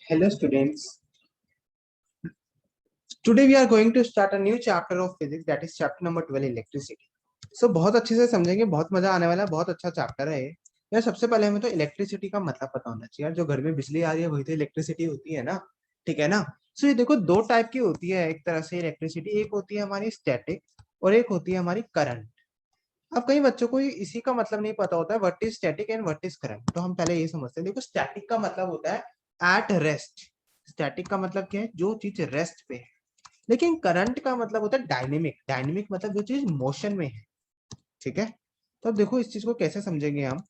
Hello students, today we are going to start a new chapter of physics, that is chapter number 12 electricity. So बहुत अच्छे से समझेंगे, बहुत मजा आने वाला है, बहुत अच्छा चैप्टर है यार। सबसे पहले हमें तो इलेक्ट्रिसिटी का मतलब पता होना चाहिए यार। जो घर में बिजली आ रही है वही तो इलेक्ट्रिसिटी होती है ना, ठीक है ना। सो ये देखो दो टाइप की होती है एक तरह से इलेक्ट्रिसिटी, एक होती है हमारी स्टैटिक और एक होती है हमारी करंट। अब कई बच्चों को इसी का मतलब नहीं पता होता है, what is static and what is current. तो हम पहले ये समझते हैं। देखो स्टैटिक का मतलब होता है एट रेस्ट। स्टैटिक का मतलब क्या है? जो चीज रेस्ट पे है। लेकिन करंट का मतलब होता है डायनेमिक। डायनेमिक मतलब जो चीज मोशन में है, ठीक है। तो अब देखो इस चीज को कैसे समझेंगे हम।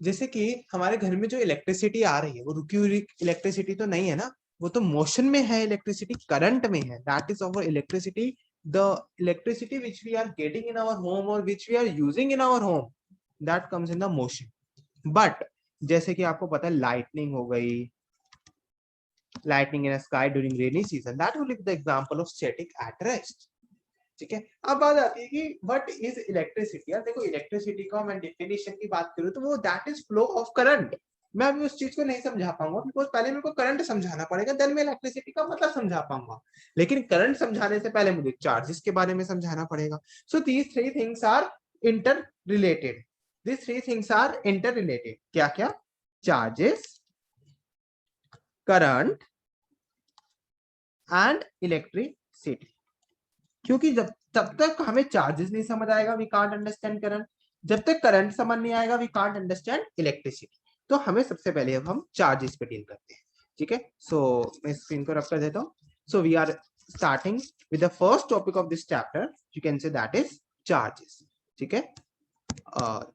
जैसे कि हमारे घर में जो इलेक्ट्रिसिटी आ रही है वो रुकी हुई इलेक्ट्रिसिटी तो नहीं है ना, वो तो मोशन में है। इलेक्ट्रिसिटी करंट में है, that is our electricity. The electricity which we are getting in our home और which we are using in our home, that comes in the motion. But जैसे कि आपको पता है लाइटनिंग हो गई, lightning in a sky during rainy season, that will be the example of static at rest, ठीक है। अब बात आती है कि व्हाट इज इलेक्ट्रिसिटी। यार देखो इलेक्ट्रिसिटी का मैं डेफिनेशन की बात करूं तो वो that is flow of current. मैं अभी उस चीज को नहीं समझा पाऊंगा बिकॉज पहले मेरे को करंट समझाना पड़ेगा, देन मैं इलेक्ट्रिसिटी का मतलब समझा पाऊंगा। लेकिन करंट समझाने से पहले मुझे चार्जेस के बारे में समझाना पड़ेगा। So these three things are interrelated. These three things are interrelated. क्या क्या? Charges, current and electricity. क्योंकि जब तब तक हमें चार्जेस नहीं समझ आएगा वी कांट अंडरस्टैंड करंट, जब तक करंट समझ नहीं आएगा वी कांट अंडरस्टैंड इलेक्ट्रिसिटी। तो हमें सबसे पहले अब हम चार्जेस पे डील करते हैं, ठीक है। सो मैं स्क्रीन को रख कर देता हूँ। So we are starting with the first topic of this chapter, you can say that is charges, ठीक है। और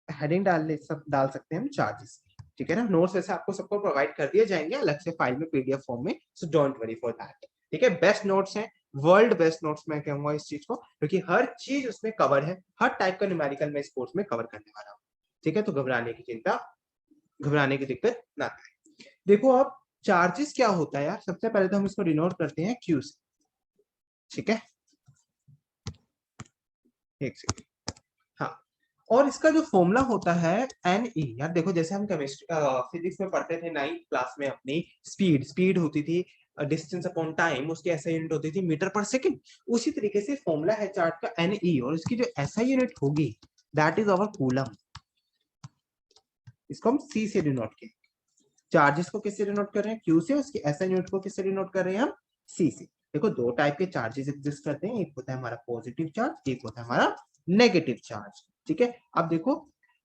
हेडिंग डाल सकते हैं हम चार्जेस, ठीक है ना। नोट्स वैसे आपको सबको प्रोवाइड कर दिए जाएंगे अलग से फाइल में पीडीएफ फॉर्म में, so don't worry for that, ठीक है। बेस्ट नोट्स हैं, वर्ल्ड बेस्ट नोट्स मैं कहूंगा इस चीज को, क्योंकि हर चीज उसमें कवर है। हर टाइप का न्यूमेरिकल मैं इस कोर्स में कवर करने वाला हूँ, ठीक है। तो घबराने की दिक्कत ना आए। देखो अब चार्जेस क्या होता है यार, सबसे पहले तो हम इसको डिनोट करते हैं क्यू से, ठीक है। एक सेकेंड, हाँ। और इसका जो फॉर्मूला होता है एन ई। यार देखो जैसे हम केमिस्ट्री फिजिक्स में पढ़ते थे 9th क्लास में, अपनी स्पीड स्पीड होती थी डिस्टेंस अपॉन टाइम, उसकी एसआई यूनिट होती थी मीटर पर सेकंड। उसी तरीके से फॉर्मूला है चार्ट का एन ई, और इसकी जो एसआई यूनिट होगी दैट इज अवर कूलम। इसको हम सी से डिनोट किए। चार्जेस को किससे डिनोट कर रहे हैं? क्यू से। उसकी एसआई यूनिट को किससे डिनोट कर रहे हैं हम? सी से। देखो दो टाइप के चार्जेस एग्जिस्ट करते हैं, एक होता है हमारा पॉजिटिव चार्ज, एक होता है हमारा नेगेटिव चार्ज, ठीक है। अब देखो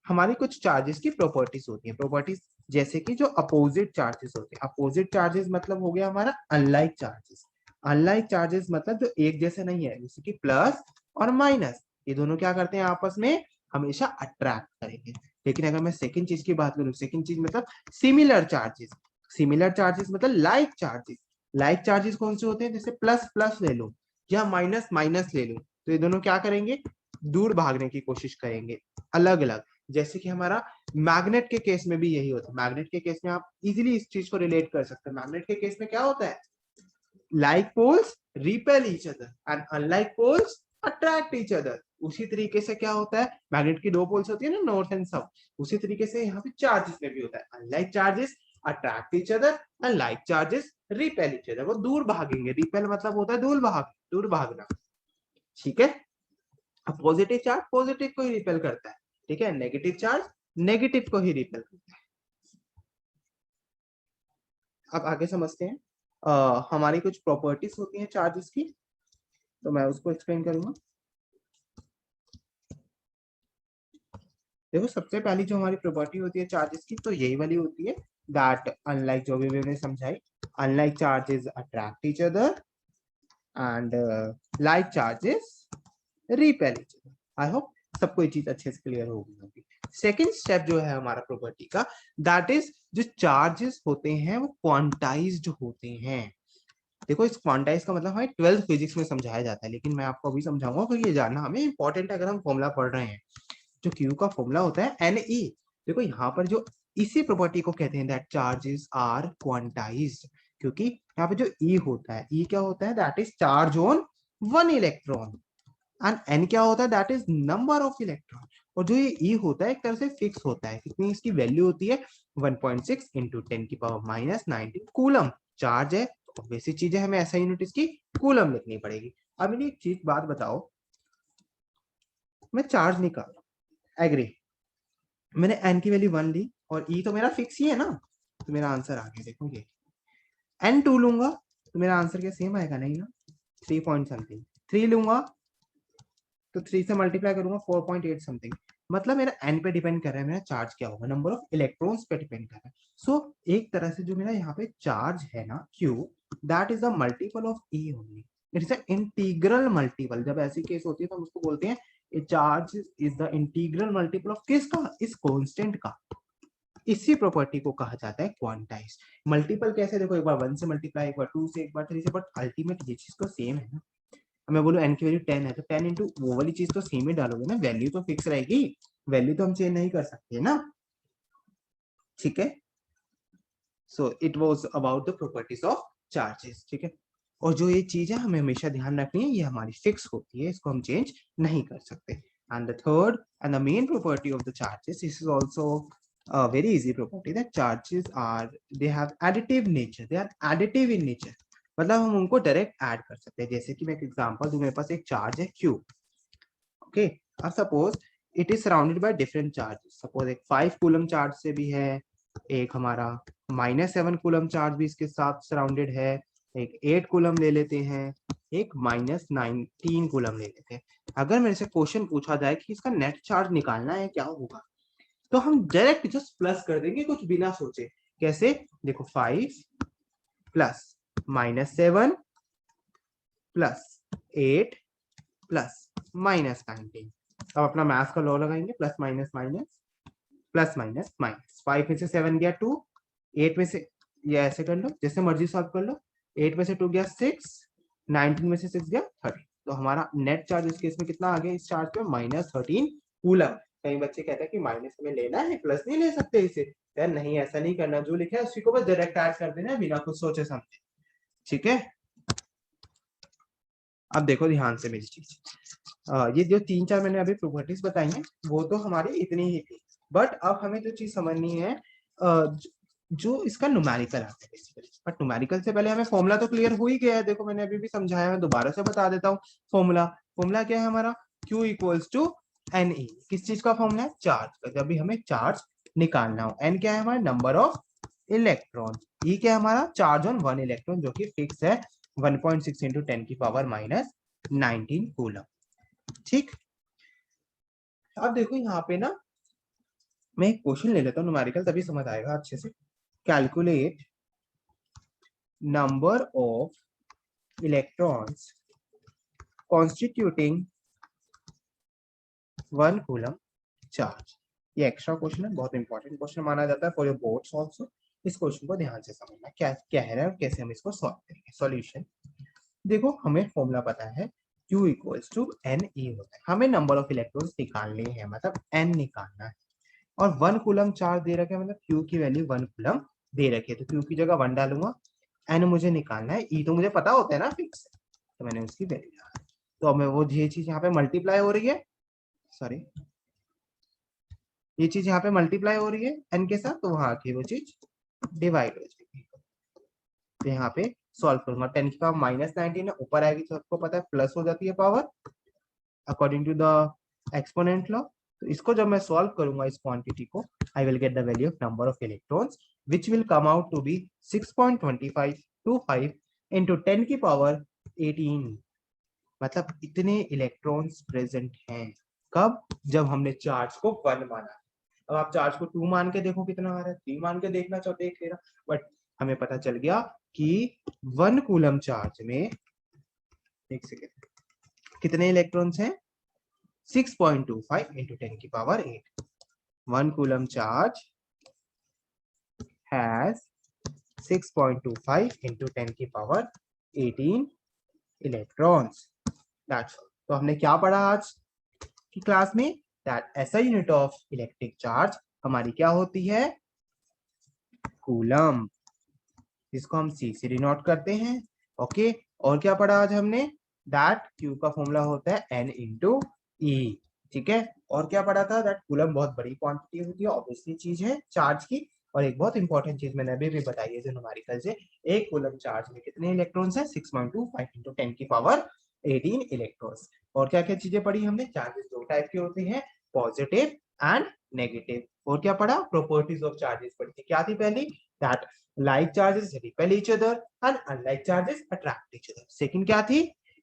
हमारी कुछ चार्जेस की प्रॉपर्टीज होती है। प्रॉपर्टीज जैसे कि जो अपोजिट चार्जेस होते हैं। अपोजिट चार्जेस मतलब हो गया हमारा अनलाइक चार्जेस। अनलाइक चार्जेस मतलब जो एक जैसे नहीं है, जैसे कि प्लस और माइनस, ये दोनों क्या करते हैं आपस में? हमेशा अट्रैक्ट करेंगे। लेकिन अगर मैं सेकंड चीज की बात करूं, सेकंड चीज मतलब सिमिलर चार्जेस। सिमिलर चार्जेस मतलब लाइक चार्जेस। लाइक चार्जेस कौन से होते हैं? जैसे प्लस प्लस ले लो या माइनस माइनस ले लो, तो ये दोनों क्या करेंगे? दूर भागने की कोशिश करेंगे, अलग अलग। जैसे कि हमारा मैग्नेट के केस में भी यही होता है। मैग्नेट के केस में आप इजीली इस चीज को रिलेट कर सकते हैं। मैग्नेट के केस में क्या होता है? Like poles repel each other and unlike poles attract each other. उसी तरीके से क्या होता है? मैग्नेट की दो पोल्स होती है ना, नॉर्थ एंड साउथ। उसी तरीके से यहाँ पे चार्जेस में भी होता है। Unlike charges attract each other and like charges repel each other. वो दूर भागेंगे। रिपेल मतलब होता है दूर भागना, ठीक है। अब पॉजिटिव चार्ज पॉजिटिव को ही रिपेल करता है, ठीक है। नेगेटिव चार्ज नेगेटिव को ही रिपेल करता है। अब आगे समझते हैं। हमारी कुछ प्रॉपर्टीज होती हैं चार्जेस की, तो मैं उसको एक्सप्लेन करूंगा। देखो सबसे पहली जो हमारी प्रॉपर्टी होती है चार्जेस की, तो यही वाली होती है दैट अनलाइक, जो भी मैंने समझाई, unlike charges attract each other and like charges repel each other. I hope सबको ये चीज अच्छे से क्लियर हो गई होगी। सेकेंड स्टेप जो है हमारा प्रॉपर्टी का, दैट इज जो चार्जेस होते हैं वो क्वांटाइज्ड होते हैं। देखो इस क्वांटाइज का मतलब हमें 12th फिजिक्स में समझाया जाता है, लेकिन मैं आपको अभी समझाऊंगा क्योंकि ये जानना हमें इंपॉर्टेंट है अगर हम फॉर्मूला पढ़ रहे हैं। जो क्यू का फॉर्मूला होता है एन ई। देखो यहाँ पर जो इसी प्रॉपर्टी को कहते हैं दैट चार्जेस आर क्वांटाइज्ड, क्योंकि यहाँ पे जो ई होता है, ई क्या होता है? That is charge on one electron. And n क्या होता है? That is number of electron. और जो ये ई होता है एक तरह से फिक्स होता है, कितनी इसकी वैल्यू होती है 1.6 इंटू 10⁻⁻19 कूलम चार्ज है, तो वैसी चीजें हमें ऐसा यूनिट इसकी कूलम लिखनी पड़ेगी। अब मेरी एक चीज बात बताओ, मैं चार्ज निकाल एग्री, मैंने एन की वैल्यू 1 ली और ई तो मेरा फिक्स ही है ना, तो मेरा आंसर आ गया देखो ये। एन 2 लूंगा तो मेरा आंसर क्या सेम आएगा, नहीं ना, 3 पॉइंट समथिंग। 3 लूंगा तो 3 से मल्टीप्लाई करूंगा 4.8 समथिंग। मतलब मेरा एन पे डिपेंड कर रहा है, मेरा चार्ज क्या होगा, नंबर ऑफ इलेक्ट्रॉन्स पे डिपेंड कर रहा है। सो एक तरह से जो मेरा यहाँ पे चार्ज है ना Q, that is the multiple of E only, it is integral multiple. जब ऐसी केस होती है तो हम उसको बोलते हैं ए charge is the integral multiple of किसका, इस कांस्टेंट का। इसी प्रॉपर्टी को कहा जाता है क्वांटाइज। मल्टीपल कैसे, देखो एक बार 1 से मल्टीप्लाई, एक बार 2 से, एक बार 3 से, बट अल्टीमेट ये चीज तो सेम है ना। मैं बोलूं एन की वैल्यू 10 है तो 10 इंटू वो वाली चीज तो सेम ही डालोगे ना, वैल्यू तो फिक्स रहेगी, वैल्यू तो हम चेंज नहीं कर सकते ना, ठीक है। So it was about the properties of charges, ठीक है। और जो ये चीज है हमें हमेशा ध्यान रखनी है, ये हमारी फिक्स होती है, इसको हम चेंज नहीं कर सकते। And the third and the main property of the charges, this is also a very easy property, that charges are, they have additive nature, they are additive in nature। मतलब हम उनको डायरेक्ट ऐड कर सकते हैं। जैसे कि मैं एक एग्जांपल दूं, मेरे पास एक चार्ज है Q, ओके। अब suppose it is surrounded by different charges, suppose एक 5 कूलम चार्ज से भी है, एक हमारा -7 कूलम चार्ज भी इसके साथ सराउंडेड है, एक 8 कूलम ले लेते हैं, एक -19 कूलम ले लेते हैं। अगर मेरे से क्वेश्चन पूछा जाए कि इसका नेट चार्ज निकालना है, क्या होगा, तो हम डायरेक्ट जस्ट प्लस कर देंगे कुछ बिना सोचे। कैसे, देखो 5 प्लस -7 प्लस 8 प्लस -19। अब अपना मैथ का लॉ लगाएंगे, plus minus minus plus minus minus. 5 में से 7 गया 2, 8 में से, ये ऐसे कर लो जैसे मर्जी सॉल्व कर लो, 8 में से 2 गया 6, 19 में से 6 गया 30। तो हमारा नेट चार्ज इस केस में कितना आ गया, इस चार्ज पे -13 कूलम। कई बच्चे कहते हैं कि माइनस में लेना है, प्लस नहीं ले सकते इसे, यार नहीं ऐसा नहीं करना, जो लिखा है उसी को बस डायरेक्ट ऐड कर देना है बिना कुछ सोचे समझे, ठीक है। अब देखो ध्यान से मेरी चीज, ये जो 3-4 मैंने अभी प्रॉपर्टीज बताई हैं वो तो हमारी इतनी ही थी, बट अब हमें जो चीज समझनी है, जो इसका न्यूमेरिकल आता है बेसिकली। बट न्यूमेरिकल से पहले हमें फॉर्मूला तो क्लियर हो ही गया है, देखो मैंने अभी भी समझाया, मैं दोबारा से बता देता हूँ। फॉर्मूला फॉर्मूला क्या है हमारा, Q equals to n e, किस चीज का फॉर्मूला है, चार्ज का। जब भी हमें चार्ज निकालना हो, एन क्या है हमारा, नंबर ऑफ इलेक्ट्रॉन, ई क्या है हमारा, चार्ज ऑन 1 इलेक्ट्रॉन, जो कि फिक्स है 1.6 इंटू 10⁻⁻19 कूलम, ठीक। अब देखो यहाँ पे ना मैं एक क्वेश्चन ले लेता हूँ न्यूमेरिकल, तभी समझ आएगा अच्छे से। Calculate number of electrons constituting 1 coulomb charge. ये एक्स्ट्रा क्वेश्चन है, बहुत इंपॉर्टेंट क्वेश्चन माना जाता है फॉर योर बोर्ड्स आल्सो। इस क्वेश्चन को ध्यान से समझना, क्या क्या है और कैसे हम इसको सॉल्व करेंगे। सॉल्यूशन देखो, हमें फॉर्मूला पता है Q equals to n e होता है, हमें नंबर ऑफ इलेक्ट्रॉन्स निकालने हैं, मतलब n निकालना है, और 1 कूलम चार्ज दे रखे, मतलब Q की वैल्यू 1 कूलम दे रखी है, तो Q की जगह 1 डालूंगा, n मुझे निकालना है, E तो मुझे पता होता है ना फिक्स, तो मैंने उसकी वैल्यू डाला। तो अब मैं वो ये चीज यहाँ पे मल्टीप्लाई हो रही है, सॉरी ये चीज यहाँ पे मल्टीप्लाई हो रही है n के साथ, तो वहां की वो चीज डिवाइड हो जाएगी। तो यहाँ पे सॉल्व करूंगा, 10 की पावर -19 है, ऊपर आएगी तो सबको पता है प्लस हो जाती है power according to the exponent law. तो इसको जब मैं सॉल्व करूंगा इस क्वांटिटी को, I will get the value of number of electrons which will come out to be 6.2525 into 10 की पावर 18। मतलब इतने इलेक्ट्रॉन्स प्रेजेंट हैं, कब, जब हमने चार्ज को 1 माना। अब आप चार्ज को 2 मान के देखो कितना आ रहा है, 3 मान के देखना चाहो देख लेना, बट हमें पता चल गया कि 1 कूलम चार्ज में, एक सेकेंड, कितने इलेक्ट्रॉन्स हैं, 6.25 into 10 की power 8। 1 coulomb charge has 6.25 into 10 की पावर 18 इलेक्ट्रॉन्स। तो हमने क्या पढ़ा आज की क्लास में, दैट ऐसा यूनिट ऑफ इलेक्ट्रिक चार्ज हमारी क्या होती है, कूलम, जिसको हम C से डिनोट करते हैं, ओके। और क्या पढ़ा आज हमने, दैट Q का फॉर्मूला होता है N इंटू E, ठीक है। और क्या पढ़ा था, दैट कूलम बहुत बड़ी क्वांटिटी होती है, ऑब्वियसली चीज है चार्ज की। और एक बहुत इंपॉर्टेंट चीज मैंने अभी भी बताई है जो न्यूमेरिकल से, एक कूलम चार्ज में कितने इलेक्ट्रॉन्स हैं, 6.25 into 10 की पावर 18 इलेक्ट्रॉन्स। और क्या क्या चीजें पढ़ी हमने, चार्जेस दो टाइप के होते हैं, पॉजिटिव एंड नेगेटिव। और क्या पढ़ा, प्रॉपर्टीज ऑफ चार्जेस पढ़ी थी, क्या थी पहली, that like charges repel each other and unlike charges attract each other। Second क्या थी,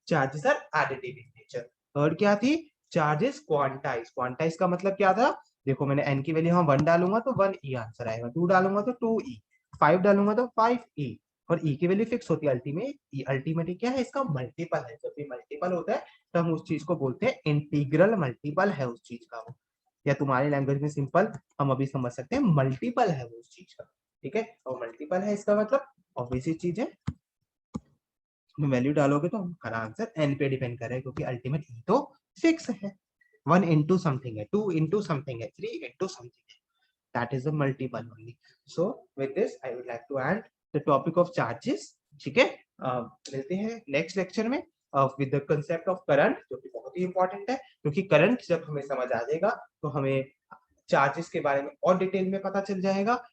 charges are additive in nature। Third क्या थी, charges quantize। quantize का मतलब क्या था, देखो मैंने n की वैल्यू यहाँ 1 डालूंगा तो 1e आंसर आएगा, 2 डालूंगा तो 2e, 5 डालूंगा तो 5e। और e की वैल्यू फिक्स होती है, अल्टीमेटली क्या है, इसका मल्टीपल है। जब भी मल्टीपल होता है तो हम उस चीज को बोलते हैं इंटीग्रल मल्टीपल है उस चीज का वो, या तुम्हारी लैंग्वेज में सिंपल हम अभी समझ सकते हैं मल्टीपल है वो उस चीज का। ठीक है, और मल्टीपल है इसका मतलब ऑब्वियस चीज है, वैल्यू डालोगे तो हमारा आंसर n पे डिपेंड करेगा, क्योंकि अल्टीमेट e तो फिक्स है, 1 into something है, 2 into something है, 3 into something है, that is a multiple only। So with this I would like to end the topic of charges। ठीक है, मिलते हैं नेक्स्ट लेक्चर में with the concept of current, जो कि बहुत ही इंपॉर्टेंट है, क्योंकि करंट जब हमें समझ आ जाएगा तो हमें चार्जेस के बारे में और डिटेल में पता चल जाएगा।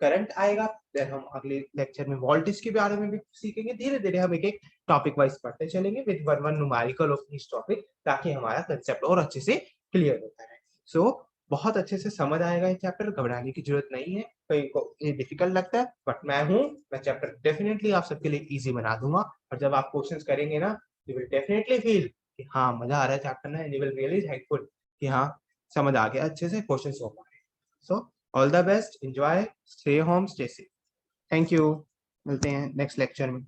करंट आएगा, फिर हम अगले लेक्चर में वोल्टेज के बारे में भी सीखेंगे। धीरे धीरे हम एक एक टॉपिक वाइज पढ़ते चलेंगे with one one numerical of each topic, ताकि हमारा कंसेप्ट और अच्छे से क्लियर होता है। सो बहुत अच्छे से समझ आएगा ये चैप्टर, घबराने की जरूरत नहीं है। कहीं को ये डिफिकल्ट लगता है बट मैं चैप्टर डेफिनेटली आप सबके लिए इजी बना दूंगा। और जब आप क्वेश्चंस करेंगे ना, यू विल डेफिनेटली फील कि हाँ मजा आ रहा है चैप्टर में, यू विल रियली थैंकफुल कि हाँ समझ आ गया, अच्छे से क्वेश्चन हो पा रहे। So all the best, enjoy, stay home, stay safe. Thank you, मिलते हैं नेक्स्ट लेक्चर में।